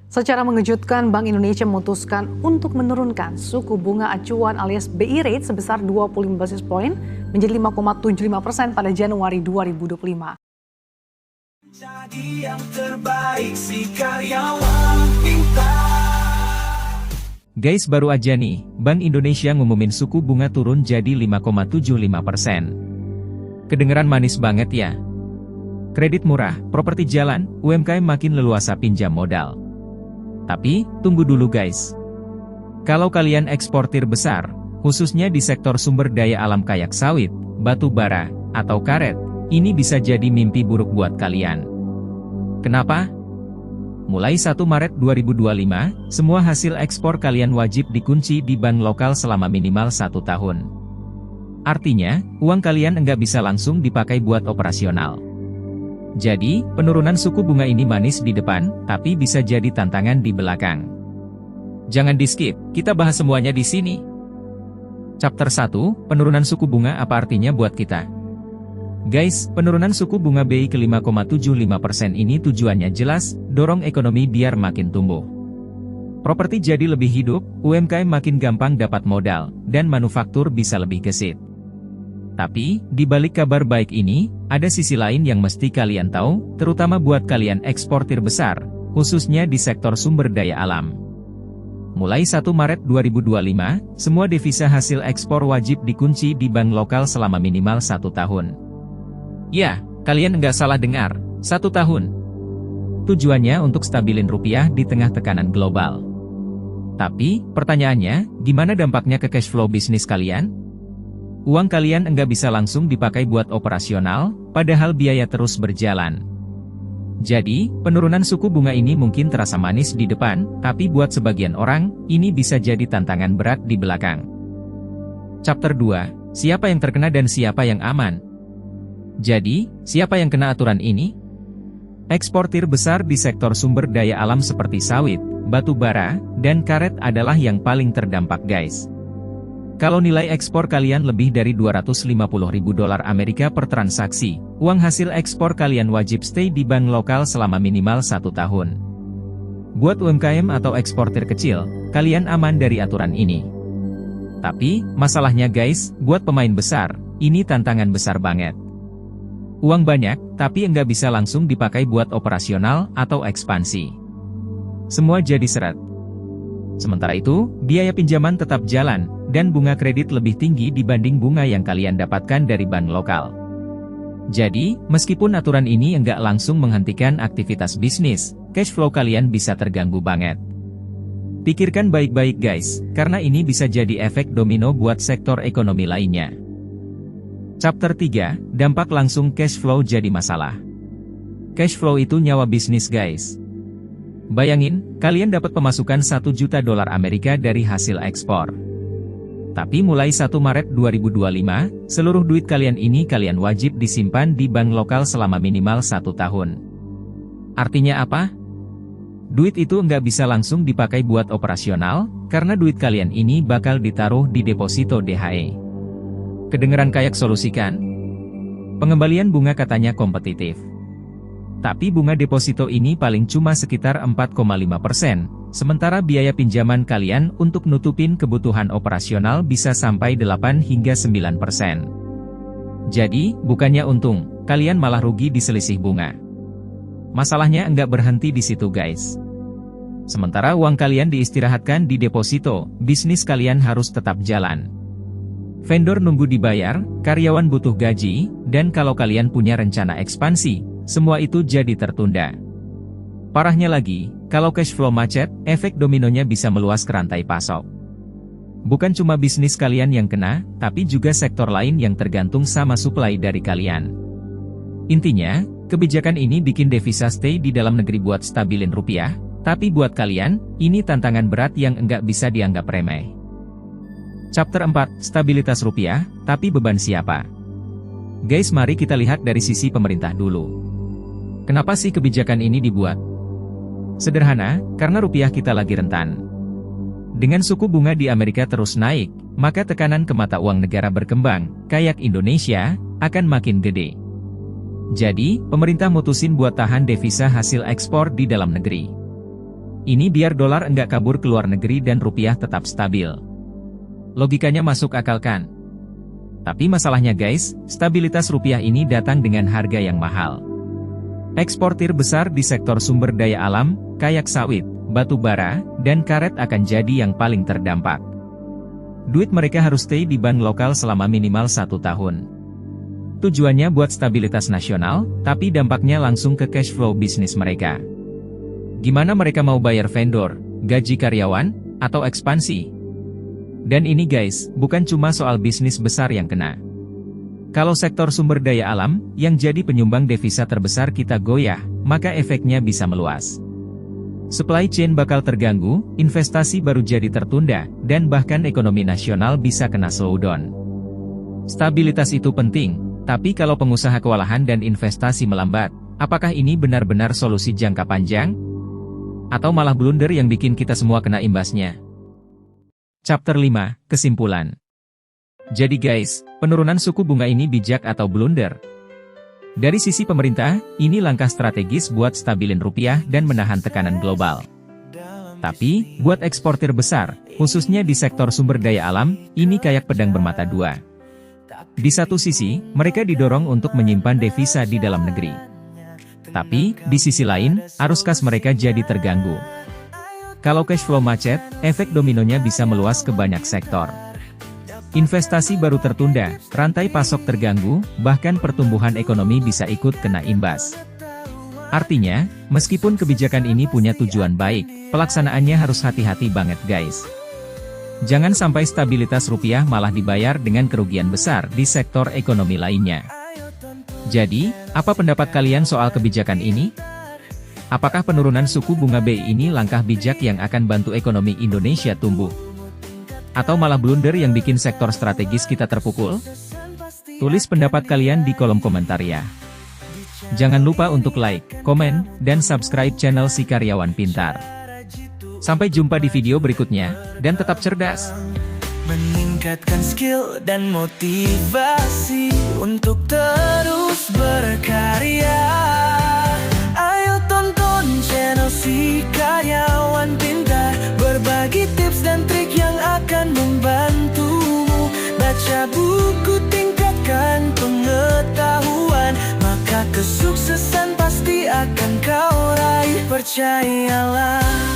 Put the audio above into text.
Secara mengejutkan, Bank Indonesia memutuskan untuk menurunkan suku bunga acuan alias BI rate sebesar 25 basis point menjadi 5,75% pada Januari 2025. Jadi yang terbaik si karyawan pintar. Guys, baru aja nih, Bank Indonesia ngumumin suku bunga turun jadi 5,75%. Kedengeran manis banget ya? Kredit murah, properti jalan, UMKM makin leluasa pinjam modal. Tapi, tunggu dulu guys. Kalau kalian eksportir besar, khususnya di sektor sumber daya alam kayak sawit, batu bara, atau karet, ini bisa jadi mimpi buruk buat kalian. Kenapa? Mulai 1 Maret 2025, semua hasil ekspor kalian wajib dikunci di bank lokal selama minimal 1 tahun. Artinya, uang kalian enggak bisa langsung dipakai buat operasional. Jadi, penurunan suku bunga ini manis di depan, tapi bisa jadi tantangan di belakang. Jangan di-skip, kita bahas semuanya di sini. Chapter 1, penurunan suku bunga apa artinya buat kita? Guys, penurunan suku bunga BI ke 5,75% ini tujuannya jelas, dorong ekonomi biar makin tumbuh. Properti jadi lebih hidup, UMKM makin gampang dapat modal, dan manufaktur bisa lebih gesit. Tapi, di balik kabar baik ini, ada sisi lain yang mesti kalian tahu, terutama buat kalian eksportir besar, khususnya di sektor sumber daya alam. Mulai 1 Maret 2025, semua devisa hasil ekspor wajib dikunci di bank lokal selama minimal 1 tahun. Ya, kalian nggak salah dengar, 1 tahun. Tujuannya untuk stabilin rupiah di tengah tekanan global. Tapi, pertanyaannya, gimana dampaknya ke cash flow bisnis kalian? Uang kalian enggak bisa langsung dipakai buat operasional, padahal biaya terus berjalan. Jadi, penurunan suku bunga ini mungkin terasa manis di depan, tapi buat sebagian orang, ini bisa jadi tantangan berat di belakang. Chapter 2, siapa yang terkena dan siapa yang aman? Jadi, siapa yang kena aturan ini? Eksportir besar di sektor sumber daya alam seperti sawit, batu bara, dan karet adalah yang paling terdampak guys. Kalau nilai ekspor kalian lebih dari 250.000 dolar Amerika per transaksi, uang hasil ekspor kalian wajib stay di bank lokal selama minimal 1 tahun. Buat UMKM atau eksportir kecil, kalian aman dari aturan ini. Tapi, masalahnya guys, buat pemain besar, ini tantangan besar banget. Uang banyak, tapi enggak bisa langsung dipakai buat operasional atau ekspansi. Semua jadi seret. Sementara itu, biaya pinjaman tetap jalan, dan bunga kredit lebih tinggi dibanding bunga yang kalian dapatkan dari bank lokal. Jadi, meskipun aturan ini enggak langsung menghentikan aktivitas bisnis, cash flow kalian bisa terganggu banget. Pikirkan baik-baik guys, karena ini bisa jadi efek domino buat sektor ekonomi lainnya. Chapter 3, dampak langsung cash flow jadi masalah. Cash flow itu nyawa bisnis guys. Bayangin, kalian dapat pemasukan 1 juta dolar Amerika dari hasil ekspor. Tapi mulai 1 Maret 2025, seluruh duit kalian ini kalian wajib disimpan di bank lokal selama minimal 1 tahun. Artinya apa? Duit itu nggak bisa langsung dipakai buat operasional, karena duit kalian ini bakal ditaruh di deposito DHE. Kedengeran kayak solusi kan? Pengembalian bunga katanya kompetitif. Tapi bunga deposito ini paling cuma sekitar 4,5%, sementara biaya pinjaman kalian untuk nutupin kebutuhan operasional bisa sampai 8 hingga 9%. Jadi, bukannya untung, kalian malah rugi di selisih bunga. Masalahnya enggak berhenti di situ guys. Sementara uang kalian diistirahatkan di deposito, bisnis kalian harus tetap jalan. Vendor nunggu dibayar, karyawan butuh gaji, dan kalau kalian punya rencana ekspansi, semua itu jadi tertunda. Parahnya lagi, kalau cash flow macet, efek dominonya bisa meluas ke rantai pasok. Bukan cuma bisnis kalian yang kena, tapi juga sektor lain yang tergantung sama supply dari kalian. Intinya, kebijakan ini bikin devisa stay di dalam negeri buat stabilin rupiah, tapi buat kalian, ini tantangan berat yang enggak bisa dianggap remeh. Chapter 4, stabilitas rupiah, tapi beban siapa? Guys, mari kita lihat dari sisi pemerintah dulu. Kenapa sih kebijakan ini dibuat? Sederhana, karena rupiah kita lagi rentan. Dengan suku bunga di Amerika terus naik, maka tekanan ke mata uang negara berkembang, kayak Indonesia, akan makin gede. Jadi, pemerintah mutusin buat tahan devisa hasil ekspor di dalam negeri. Ini biar dolar enggak kabur ke luar negeri dan rupiah tetap stabil. Logikanya masuk akal kan? Tapi masalahnya guys, stabilitas rupiah ini datang dengan harga yang mahal. Eksportir besar di sektor sumber daya alam, kayak sawit, batu bara, dan karet akan jadi yang paling terdampak. Duit mereka harus stay di bank lokal selama minimal 1 tahun. Tujuannya buat stabilitas nasional, tapi dampaknya langsung ke cash flow bisnis mereka. Gimana mereka mau bayar vendor, gaji karyawan, atau ekspansi? Dan ini guys, bukan cuma soal bisnis besar yang kena. Kalau sektor sumber daya alam, yang jadi penyumbang devisa terbesar kita goyah, maka efeknya bisa meluas. Supply chain bakal terganggu, investasi baru jadi tertunda, dan bahkan ekonomi nasional bisa kena slowdown. Stabilitas itu penting, tapi kalau pengusaha kewalahan dan investasi melambat, apakah ini benar-benar solusi jangka panjang? Atau malah blunder yang bikin kita semua kena imbasnya? Chapter 5, Kesimpulan. Jadi guys, penurunan suku bunga ini bijak atau blunder? Dari sisi pemerintah, ini langkah strategis buat stabilin rupiah dan menahan tekanan global. Tapi, buat eksportir besar, khususnya di sektor sumber daya alam, ini kayak pedang bermata dua. Di satu sisi, mereka didorong untuk menyimpan devisa di dalam negeri. Tapi, di sisi lain, arus kas mereka jadi terganggu. Kalau cash flow macet, efek dominonya bisa meluas ke banyak sektor. Investasi baru tertunda, rantai pasok terganggu, bahkan pertumbuhan ekonomi bisa ikut kena imbas. Artinya, meskipun kebijakan ini punya tujuan baik, pelaksanaannya harus hati-hati banget guys. Jangan sampai stabilitas rupiah malah dibayar dengan kerugian besar di sektor ekonomi lainnya. Jadi, apa pendapat kalian soal kebijakan ini? Apakah penurunan suku bunga BI ini langkah bijak yang akan bantu ekonomi Indonesia tumbuh? Atau malah blunder yang bikin sektor strategis kita terpukul? Tulis pendapat kalian di kolom komentar ya. Jangan lupa untuk like, komen, dan subscribe channel Si Karyawan Pintar. Sampai jumpa di video berikutnya, dan tetap cerdas. Meningkatkan skill dan motivasi untuk terus berkarya. Ayo tonton channel Si Karyawan Pintar, berbagi tips dan trik yang akan membantumu. Baca buku, tingkatkan pengetahuan, maka kesuksesan pasti akan kau raih, percayalah.